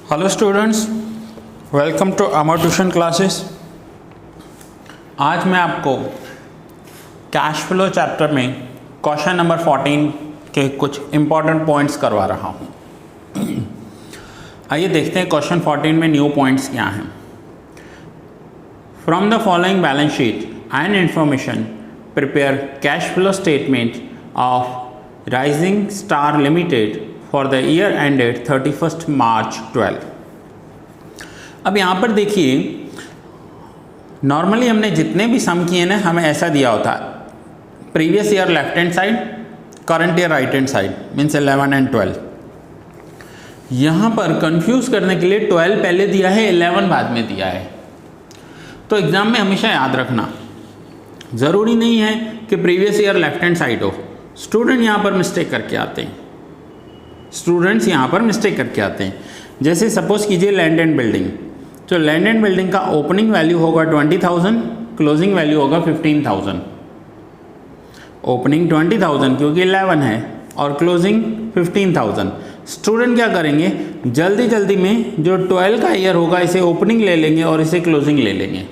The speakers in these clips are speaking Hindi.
Hello students, welcome to our tuition classes. आज मैं आपको कैश फ्लो चैप्टर में क्वेश्चन नंबर 14 के कुछ इम्पॉर्टेंट पॉइंट्स करवा रहा हूँ। आइए देखते हैं क्वेश्चन 14 में न्यू पॉइंट्स क्या हैं। From the following balance sheet and information prepare cash flow statement of rising star limited for the year ended 31 मार्च 12। अब यहाँ पर देखिए, नॉर्मली हमने जितने भी सम किए ना, हमें ऐसा दिया होता है previous year left hand side, current year right hand side, means 11 and 12। यहाँ पर कंफ्यूज करने के लिए 12 पहले दिया है, 11 बाद में दिया है। तो एग्जाम में हमेशा याद रखना, ज़रूरी नहीं है कि previous year left hand side हो। स्टूडेंट यहाँ पर मिस्टेक करके आते हैं, जैसे सपोज कीजिए लैंड एंड बिल्डिंग। तो लैंड एंड बिल्डिंग का ओपनिंग वैल्यू होगा 20,000, क्लोजिंग वैल्यू होगा 15,000। ओपनिंग 20,000 क्योंकि 11 है और क्लोजिंग 15,000। स्टूडेंट क्या करेंगे, जल्दी जल्दी में जो 12 का ईयर होगा इसे ओपनिंग ले लेंगे और इसे क्लोजिंग ले लेंगे,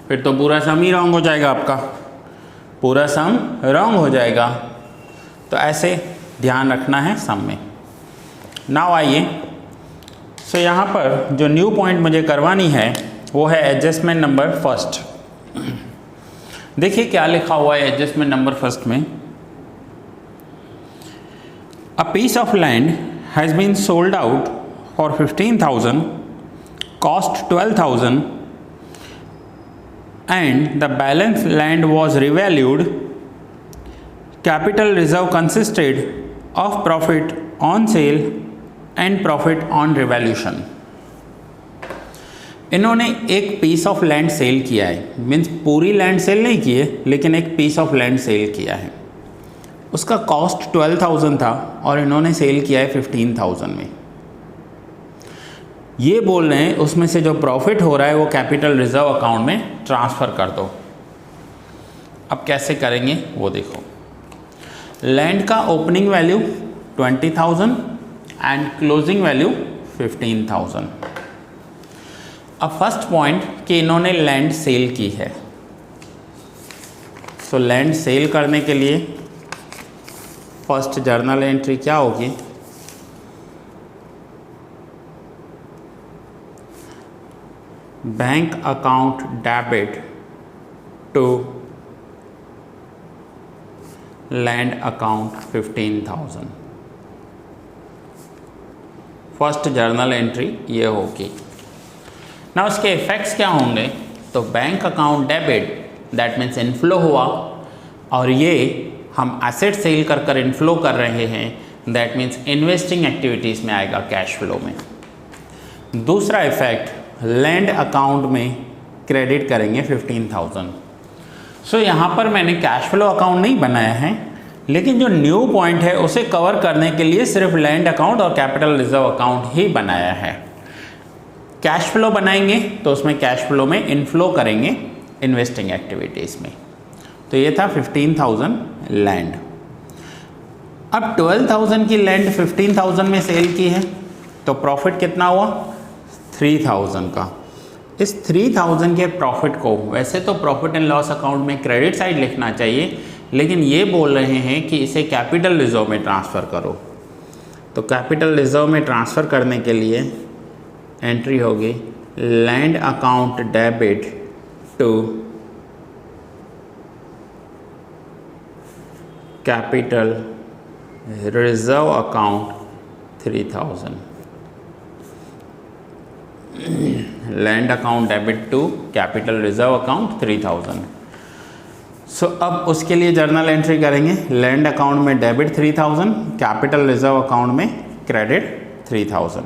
फिर तो पूरा सम ही रॉन्ग हो जाएगा, आपका पूरा सम रॉन्ग हो जाएगा। तो ऐसे ध्यान रखना है सम में। नाउ आइए, सो यहाँ पर जो न्यू पॉइंट मुझे करवानी है वो है एडजस्टमेंट नंबर फर्स्ट। देखिए क्या लिखा हुआ है एडजस्टमेंट नंबर फर्स्ट में। A piece of land has been sold out for 15,000, cost 12,000 and the balance land was revalued. Capital reserve consisted of profit on sale and profit on revaluation. इन्होंने एक पीस ऑफ लैंड सेल किया है, मीन्स पूरी लैंड सेल नहीं की है, लेकिन एक पीस ऑफ लैंड सेल किया है। उसका कॉस्ट 12,000 था और इन्होंने सेल किया है 15,000 में। ये बोल रहे हैं उसमें से जो प्रॉफिट हो रहा है वो कैपिटल रिजर्व अकाउंट में ट्रांसफ़र कर दो। अब कैसे करेंगे वो देखो। लैंड का opening value 20,000 and closing value 15,000। अब फर्स्ट पॉइंट कि इन्होंने लैंड सेल की है। सो लैंड सेल करने के लिए फर्स्ट जर्नल एंट्री क्या होगी, bank account debit to land account 15,000। First journal entry ये होगी ना। उसके इफ़ेक्ट्स क्या होंगे, तो bank account debit that means inflow हुआ, और ये हम एसेट सेल कर कर इनफ्लो कर रहे हैं, दैट मीन्स इन्वेस्टिंग एक्टिविटीज़ में आएगा कैश फ्लो में। दूसरा इफेक्ट, लैंड अकाउंट में क्रेडिट करेंगे 15,000। सो यहाँ पर मैंने कैश फ्लो अकाउंट नहीं बनाया है, लेकिन जो न्यू पॉइंट है उसे कवर करने के लिए सिर्फ लैंड अकाउंट और कैपिटल रिजर्व अकाउंट ही बनाया है। कैश फ्लो बनाएंगे तो उसमें कैश फ्लो में इनफ्लो करेंगे इन्वेस्टिंग एक्टिविटीज़ में। तो ये था 15,000 लैंड। अब 12,000 की लैंड 15,000 में सेल की है, तो प्रॉफिट कितना हुआ 3,000 का। इस 3,000 के प्रॉफिट को वैसे तो प्रॉफिट एंड लॉस अकाउंट में क्रेडिट साइड लिखना चाहिए, लेकिन ये बोल रहे हैं कि इसे कैपिटल रिजर्व में ट्रांसफ़र करो। तो कैपिटल रिजर्व में ट्रांसफ़र करने के लिए एंट्री होगी land account debit to capital reserve account 3,000। Land account debit to capital reserve account 3,000। So अब उसके लिए जर्नल एंट्री करेंगे, लैंड अकाउंट में डेबिट 3,000, कैपिटल रिजर्व अकाउंट में क्रेडिट 3,000।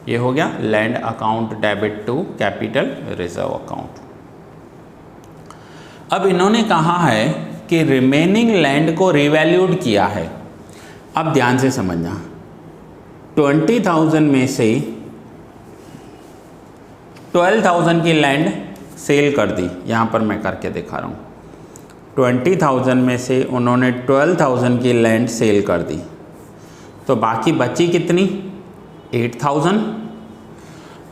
ये हो गया land account debit to capital reserve account. अब इन्होंने कहा है कि रिमेनिंग लैंड को रिवैल्यूड किया है। अब ध्यान से समझना, 20,000 में से 12,000 की लैंड सेल कर दी, यहाँ पर मैं करके दिखा रहा हूँ। 20,000 में से उन्होंने 12,000 की लैंड सेल कर दी, तो बाकी बची कितनी 8,000।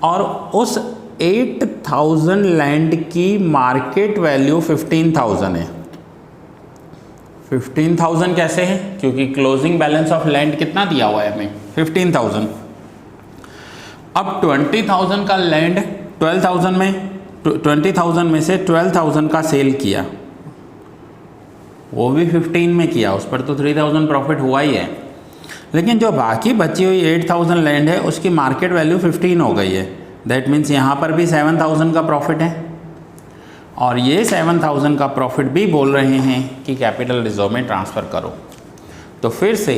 और उस 8,000 लैंड की मार्केट वैल्यू 15,000 है। 15,000 कैसे है? क्योंकि क्लोजिंग बैलेंस ऑफ लैंड कितना दिया हुआ है हमें? 15,000। अब 20,000 का लैंड 12,000 में 20,000 में से 12,000 का सेल किया, वो भी 15 में किया, उस पर तो 3,000 प्रॉफिट हुआ ही है। लेकिन जो बाकी बची हुई 8,000 लैंड है उसकी मार्केट वैल्यू 15 हो गई है। दैट मीन्स यहाँ पर भी 7,000 का प्रॉफिट है, और ये 7,000 का प्रॉफिट भी बोल रहे हैं कि कैपिटल रिजर्व में ट्रांसफ़र करो। तो फिर से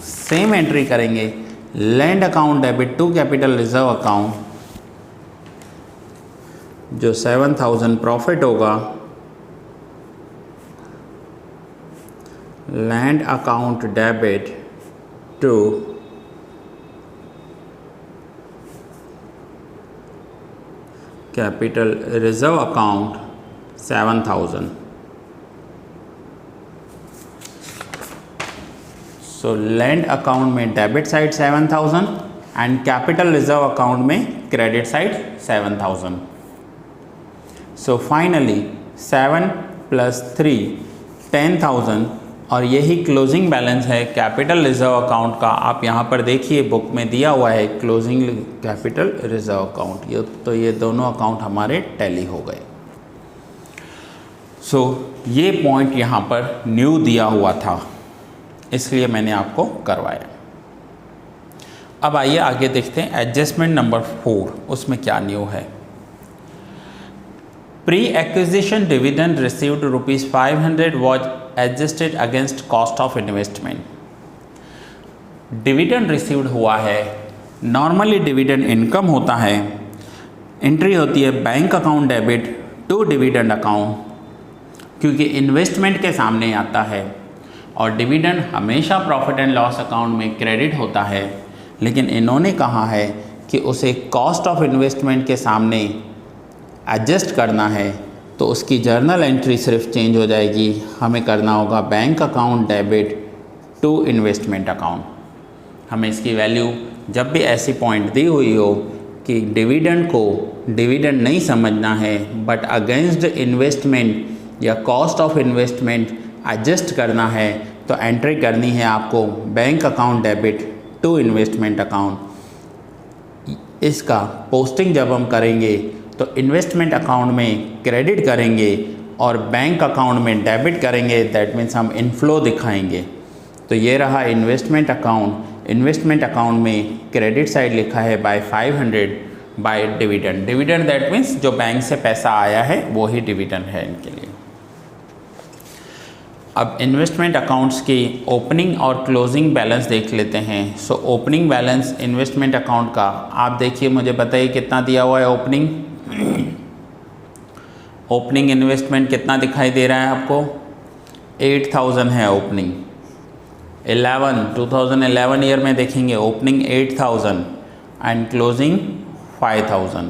सेम एंट्री करेंगे, land account debit to capital reserve account, जो 7,000 प्रॉफिट होगा land account debit to capital reserve account 7,000। So land account में debit side 7,000 and capital reserve account में क्रेडिट साइड 7,000। सो फाइनली 7 + 3 10,000, और यही क्लोजिंग बैलेंस है कैपिटल रिजर्व अकाउंट का। आप यहाँ पर देखिए बुक में दिया हुआ है क्लोजिंग कैपिटल रिजर्व अकाउंट। ये दोनों अकाउंट हमारे टैली हो गए। सो ये पॉइंट यहाँ पर न्यू दिया हुआ था, इसलिए मैंने आपको करवाया। अब आइए आगे देखते हैं एडजस्टमेंट नंबर 4, उसमें क्या न्यू है। Pre acquisition dividend received ₹500 was adjusted against cost of investment. Dividend received हुआ है, नॉर्मली डिविडेंड इनकम होता है, एंट्री होती है bank account debit to dividend account, क्योंकि इन्वेस्टमेंट के सामने आता है, और डिविडेंड हमेशा प्रॉफिट एंड लॉस अकाउंट में क्रेडिट होता है। लेकिन इन्होंने कहा है कि उसे कॉस्ट ऑफ इन्वेस्टमेंट के सामने एडजस्ट करना है, तो उसकी जर्नल एंट्री सिर्फ चेंज हो जाएगी। हमें करना होगा bank account debit to investment account. हमें इसकी वैल्यू जब भी ऐसी पॉइंट दी हुई हो कि डिविडेंड को डिविडेंड नहीं समझना है बट अगेंस्ट इन्वेस्टमेंट या कॉस्ट ऑफ इन्वेस्टमेंट एडजस्ट करना है, तो एंट्री करनी है आपको bank account debit to investment account. इसका पोस्टिंग जब हम करेंगे तो इन्वेस्टमेंट अकाउंट में क्रेडिट करेंगे और बैंक अकाउंट में डेबिट करेंगे। दैट मीन्स हम इनफ्लो दिखाएंगे। तो ये रहा इन्वेस्टमेंट अकाउंट। इन्वेस्टमेंट अकाउंट में क्रेडिट साइड लिखा है by 500 by dividend. Dividend that means जो बैंक से पैसा आया है वो ही डिविडेंड है इनके लिए। अब इन्वेस्टमेंट अकाउंट्स की ओपनिंग और क्लोजिंग बैलेंस देख लेते हैं। So opening balance investment account का आप देखिए, मुझे बताइए कितना दिया हुआ है ओपनिंग। ओपनिंग इन्वेस्टमेंट कितना दिखाई दे रहा है आपको? 8,000 है ओपनिंग। 2011 ईयर में देखेंगे opening 8,000 and closing 5,000।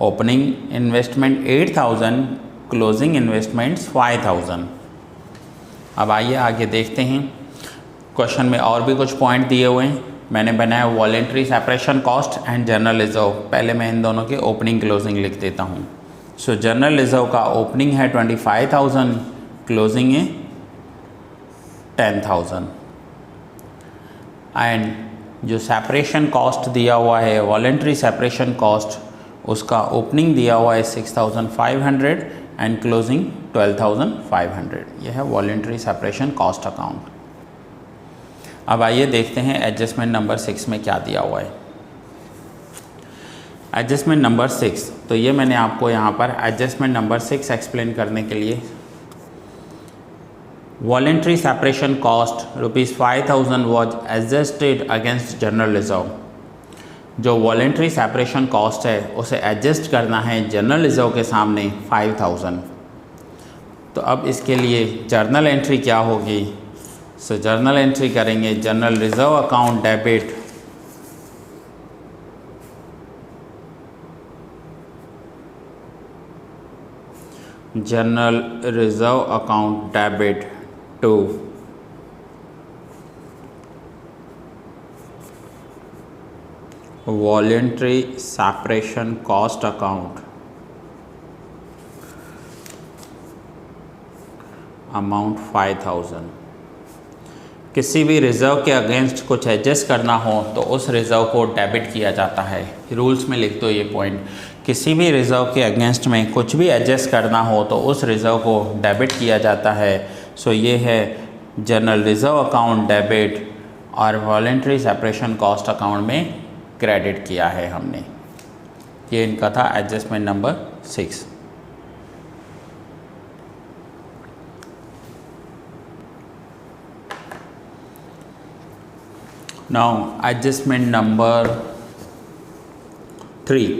Opening investment 8,000, closing investments 5,000। अब आइए आगे देखते हैं। क्वेश्चन में और भी कुछ पॉइंट दिए हुए हैं। मैंने बनाया voluntary separation cost and general reserve. पहले मैं इन दोनों के ओपनिंग क्लोजिंग लिख देता हूँ। सो जनरल रिजर्व का ओपनिंग है 25,000, क्लोजिंग है 10,000। एंड जो सेपरेशन कॉस्ट दिया हुआ है वॉलेंट्री सेपरेशन कॉस्ट, उसका ओपनिंग दिया हुआ है 6,500 एंड क्लोजिंग 12,500। यह है वॉलेंट्री सेपरेशन कॉस्ट अकाउंट। अब आइए देखते हैं एडजस्टमेंट नंबर 6 में क्या दिया हुआ है। एडजस्टमेंट नंबर 6, तो ये मैंने आपको यहाँ पर एडजस्टमेंट नंबर 6 एक्सप्लेन करने के लिए voluntary separation cost ₹5,000 was adjusted against general reserve. जो वॉलेंट्री सेपरेशन कॉस्ट है उसे एडजस्ट करना है जनरल रिजर्व के सामने 5,000। तो अब इसके लिए जर्नल एंट्री क्या होगी? सो जर्नल एंट्री करेंगे general reserve account debit general reserve account debit to voluntary separation cost account amount 5000। किसी भी रिज़र्व के अगेंस्ट कुछ एडजस्ट करना हो तो उस रिज़र्व को डेबिट किया जाता है। रूल्स में लिख दो ये पॉइंट, किसी भी रिज़र्व के अगेंस्ट में कुछ भी एडजस्ट करना हो तो उस रिज़र्व को डेबिट किया जाता है। सो ये है जनरल रिज़र्व अकाउंट डेबिट और वॉलेंट्री सेपरेशन कॉस्ट अकाउंट में क्रेडिट किया है हमने। ये इनका था adjustment number 6। Now adjustment number 3.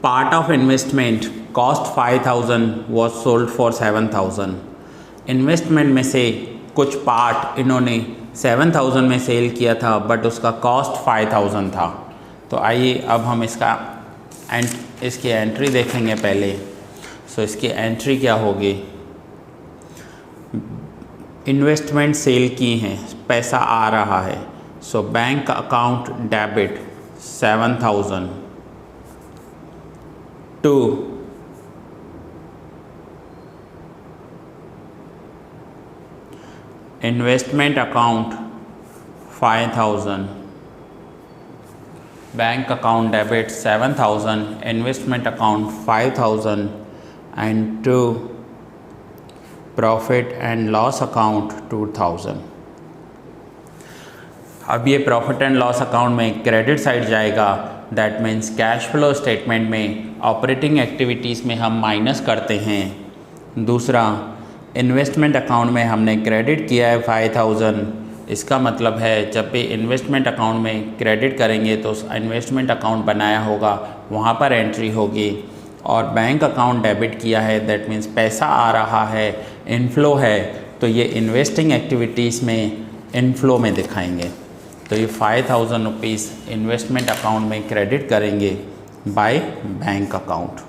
Part of investment cost 5000 was sold for 7000. Investment में से कुछ पार्ट इन्होंने 7000 में सेल किया था बट उसका कॉस्ट 5000 था। तो आइए अब हम इसकी एंट्री देखेंगे पहले। सो इसकी एंट्री क्या होगी, इन्वेस्टमेंट सेल की हैं, पैसा आ रहा है। So bank account debit 7000 to investment account 5000। Bank account debit 7000, investment account 5000 and to profit and loss account 2000। अब ये प्रॉफिट एंड लॉस अकाउंट में क्रेडिट साइड जाएगा। That means cash flow statement में ऑपरेटिंग एक्टिविटीज़ में हम माइनस करते हैं। दूसरा, इन्वेस्टमेंट अकाउंट में हमने क्रेडिट किया है 5000। इसका मतलब है जब भी इन्वेस्टमेंट अकाउंट में क्रेडिट करेंगे तो इन्वेस्टमेंट अकाउंट बनाया होगा वहाँ पर एंट्री होगी। और बैंक अकाउंट डेबिट किया है, दैट मीन्स पैसा आ रहा है, इनफ्लो है, तो ये इन्वेस्टिंग एक्टिविटीज़ में इनफ्लो में दिखाएंगे। तो ये 5000 रुपीज़ इन्वेस्टमेंट अकाउंट में क्रेडिट करेंगे बाय बैंक अकाउंट।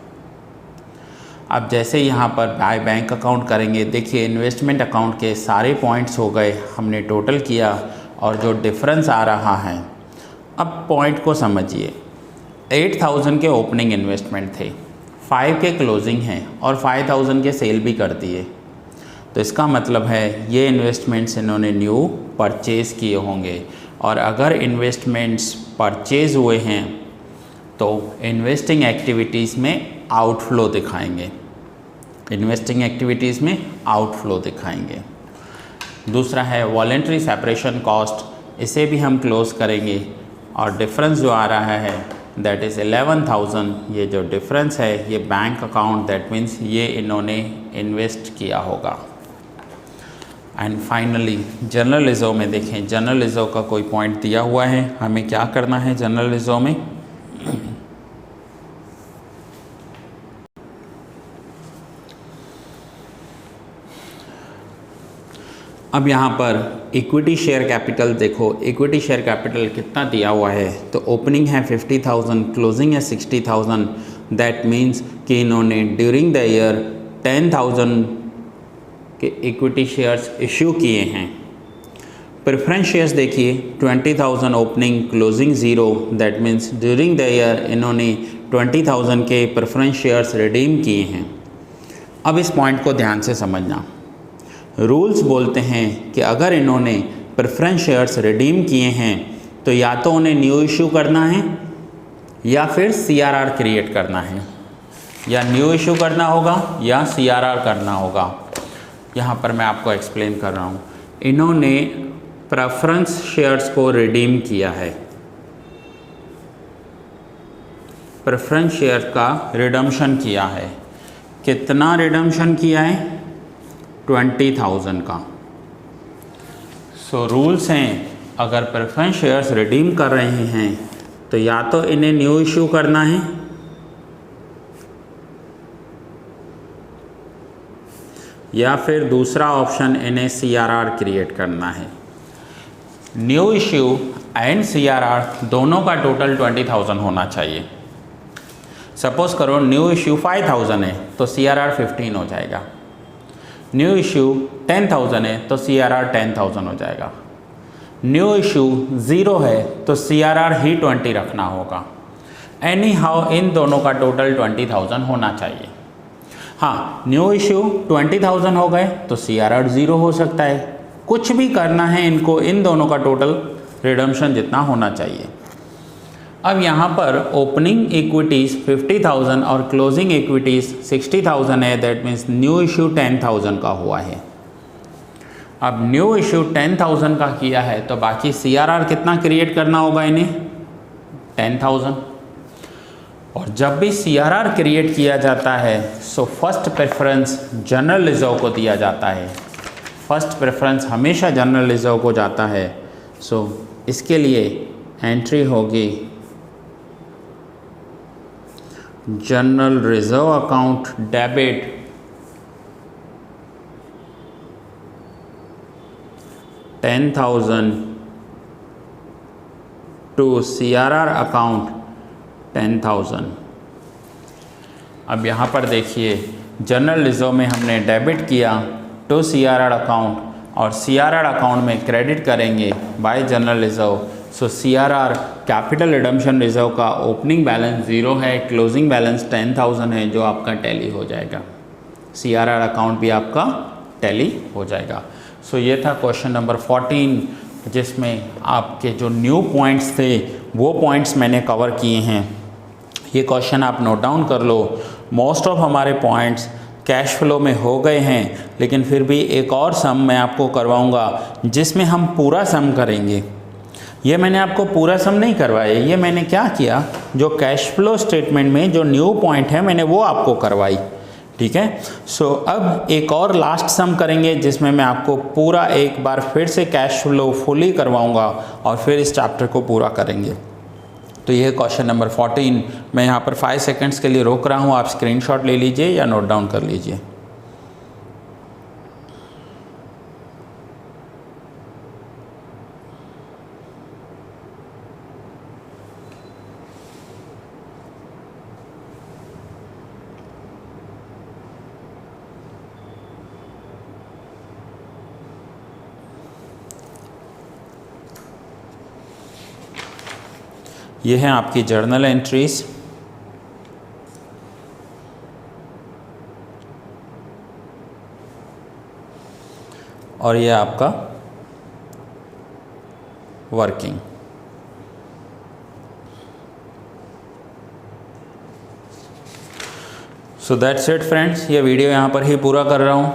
अब जैसे यहाँ पर बाय बैंक अकाउंट करेंगे, देखिए इन्वेस्टमेंट अकाउंट के सारे पॉइंट्स हो गए, हमने टोटल किया और जो डिफरेंस आ रहा है, अब पॉइंट को समझिए। 8000 के ओपनिंग इन्वेस्टमेंट थे, 5 के क्लोजिंग हैं और 5000 के सेल भी कर दिए। तो इसका मतलब है ये इन्वेस्टमेंट्स इन्होंने न्यू परचेज़ किए होंगे। और अगर इन्वेस्टमेंट्स परचेज़ हुए हैं तो इन्वेस्टिंग एक्टिविटीज़ में आउटफ्लो दिखाएंगे, इन्वेस्टिंग एक्टिविटीज़ में आउटफ्लो दिखाएंगे। दूसरा है वॉलेंट्री सेपरेशन कॉस्ट, इसे भी हम क्लोज करेंगे और डिफरेंस जो आ रहा है दैट इज़ 11000। ये जो डिफरेंस है ये बैंक अकाउंट, दैट मीन्स ये इन्होंने इन्वेस्ट किया होगा। एंड फाइनली जनरल रिजर्व में देखें, जनरल रिजर्व का कोई पॉइंट दिया हुआ है, हमें क्या करना है जनरल रिजर्व में। अब यहाँ पर इक्विटी शेयर कैपिटल देखो, इक्विटी शेयर कैपिटल कितना दिया हुआ है, तो ओपनिंग है 50,000, क्लोजिंग है 60,000। दैट मीन्स कि इन्होंने ड्यूरिंग द ईयर 10,000 के इक्विटी शेयर्स इशू किए हैं। प्रेफरेंस शेयर्स देखिए 20,000 opening, closing 0। That means during the year इन्होंने 20,000 के प्रेफरेंस शेयर्स रिडीम किए हैं। अब इस पॉइंट को ध्यान से समझना। रूल्स बोलते हैं कि अगर इन्होंने प्रेफरेंस शेयर्स रिडीम किए हैं तो या तो उन्हें न्यू इशू करना है या फिर CRR क्रिएट करना है, या न्यू इशू करना होगा या CRR करना होगा। यहाँ पर मैं आपको एक्सप्लेन कर रहा हूँ। इन्होंने प्रेफरेंस शेयर्स को रिडीम किया है, प्रेफरेंस शेयर का रिडम्पशन किया है। कितना रिडम्पशन किया है? 20,000 का। सो रूल्स हैं, अगर प्रेफरेंस शेयर्स रिडीम कर रहे हैं तो या तो इन्हें न्यू इशू करना है या फिर दूसरा ऑप्शन इन्हें CRR क्रिएट करना है। न्यू इश्यू एंड CRR दोनों का टोटल 20,000 होना चाहिए। सपोज करो न्यू इश्यू 5,000 है तो CRR 15 हो जाएगा, न्यू इश्यू 10,000 है तो CRR 10,000 हो जाएगा। न्यू इशू 0 है तो CRR ही 20 रखना होगा। एनी हाउ इन दोनों का टोटल 20,000 होना चाहिए। हाँ, न्यू इशू 20,000 हो गए तो CRR 0 हो सकता है। कुछ भी करना है इनको, इन दोनों का टोटल रिडम्पशन जितना होना चाहिए। अब यहाँ पर ओपनिंग इक्विटीज़ 50,000 और क्लोजिंग इक्विटीज़ 60,000 है, दैट मीन्स न्यू इशू 10,000 का हुआ है। अब न्यू इशू 10,000 का किया है तो बाकी CRR कितना क्रिएट करना होगा इन्हें, 10,000। और जब भी CRR क्रिएट किया जाता है so first preference general reserve को दिया जाता है। फर्स्ट प्रेफरेंस हमेशा जनरल रिजर्व को जाता है। सो इसके लिए एंट्री होगी general reserve account debit 10,000 to CRR account 10,000। अब यहाँ पर देखिए जनरल रिजर्व में हमने डेबिट किया टू CRR अकाउंट और CRR अकाउंट में क्रेडिट करेंगे बाय जनरल रिजर्व। सो CRR कैपिटल रिडम्पशन रिजर्व का ओपनिंग बैलेंस 0 है, क्लोजिंग बैलेंस 10,000 है जो आपका टैली हो जाएगा। CRR अकाउंट भी आपका टैली हो जाएगा। सो ये था क्वेश्चन नंबर 14 जिसमें आपके जो न्यू पॉइंट्स थे वो पॉइंट्स मैंने कवर किए हैं। ये क्वेश्चन आप नोट डाउन कर लो। मोस्ट ऑफ हमारे पॉइंट्स कैश फ्लो में हो गए हैं, लेकिन फिर भी एक और सम मैं आपको करवाऊंगा जिसमें हम पूरा सम करेंगे। ये मैंने आपको पूरा सम नहीं करवाया, ये मैंने क्या किया, जो कैश फ्लो स्टेटमेंट में जो न्यू पॉइंट है मैंने वो आपको करवाई। ठीक है। सो अब एक और लास्ट सम करेंगे जिसमें मैं आपको पूरा एक बार फिर से कैश फ्लो फुली करवाऊंगा और फिर इस चैप्टर को पूरा करेंगे। तो ये क्वेश्चन नंबर 14। मैं यहाँ पर 5 सेकंड्स के लिए रोक रहा हूँ, आप स्क्रीनशॉट ले लीजिए या नोट डाउन कर लीजिए। ये हैं आपकी जर्नल एंट्रीज। और ये आपका working. So that's it friends, ये वीडियो यहाँ पर ही पूरा कर रहा हूँ।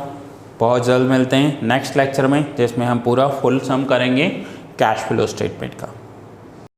बहुत जल्द मिलते हैं नेक्स्ट लेक्चर में जिसमें हम पूरा फुल सम करेंगे कैश फ्लो स्टेटमेंट का।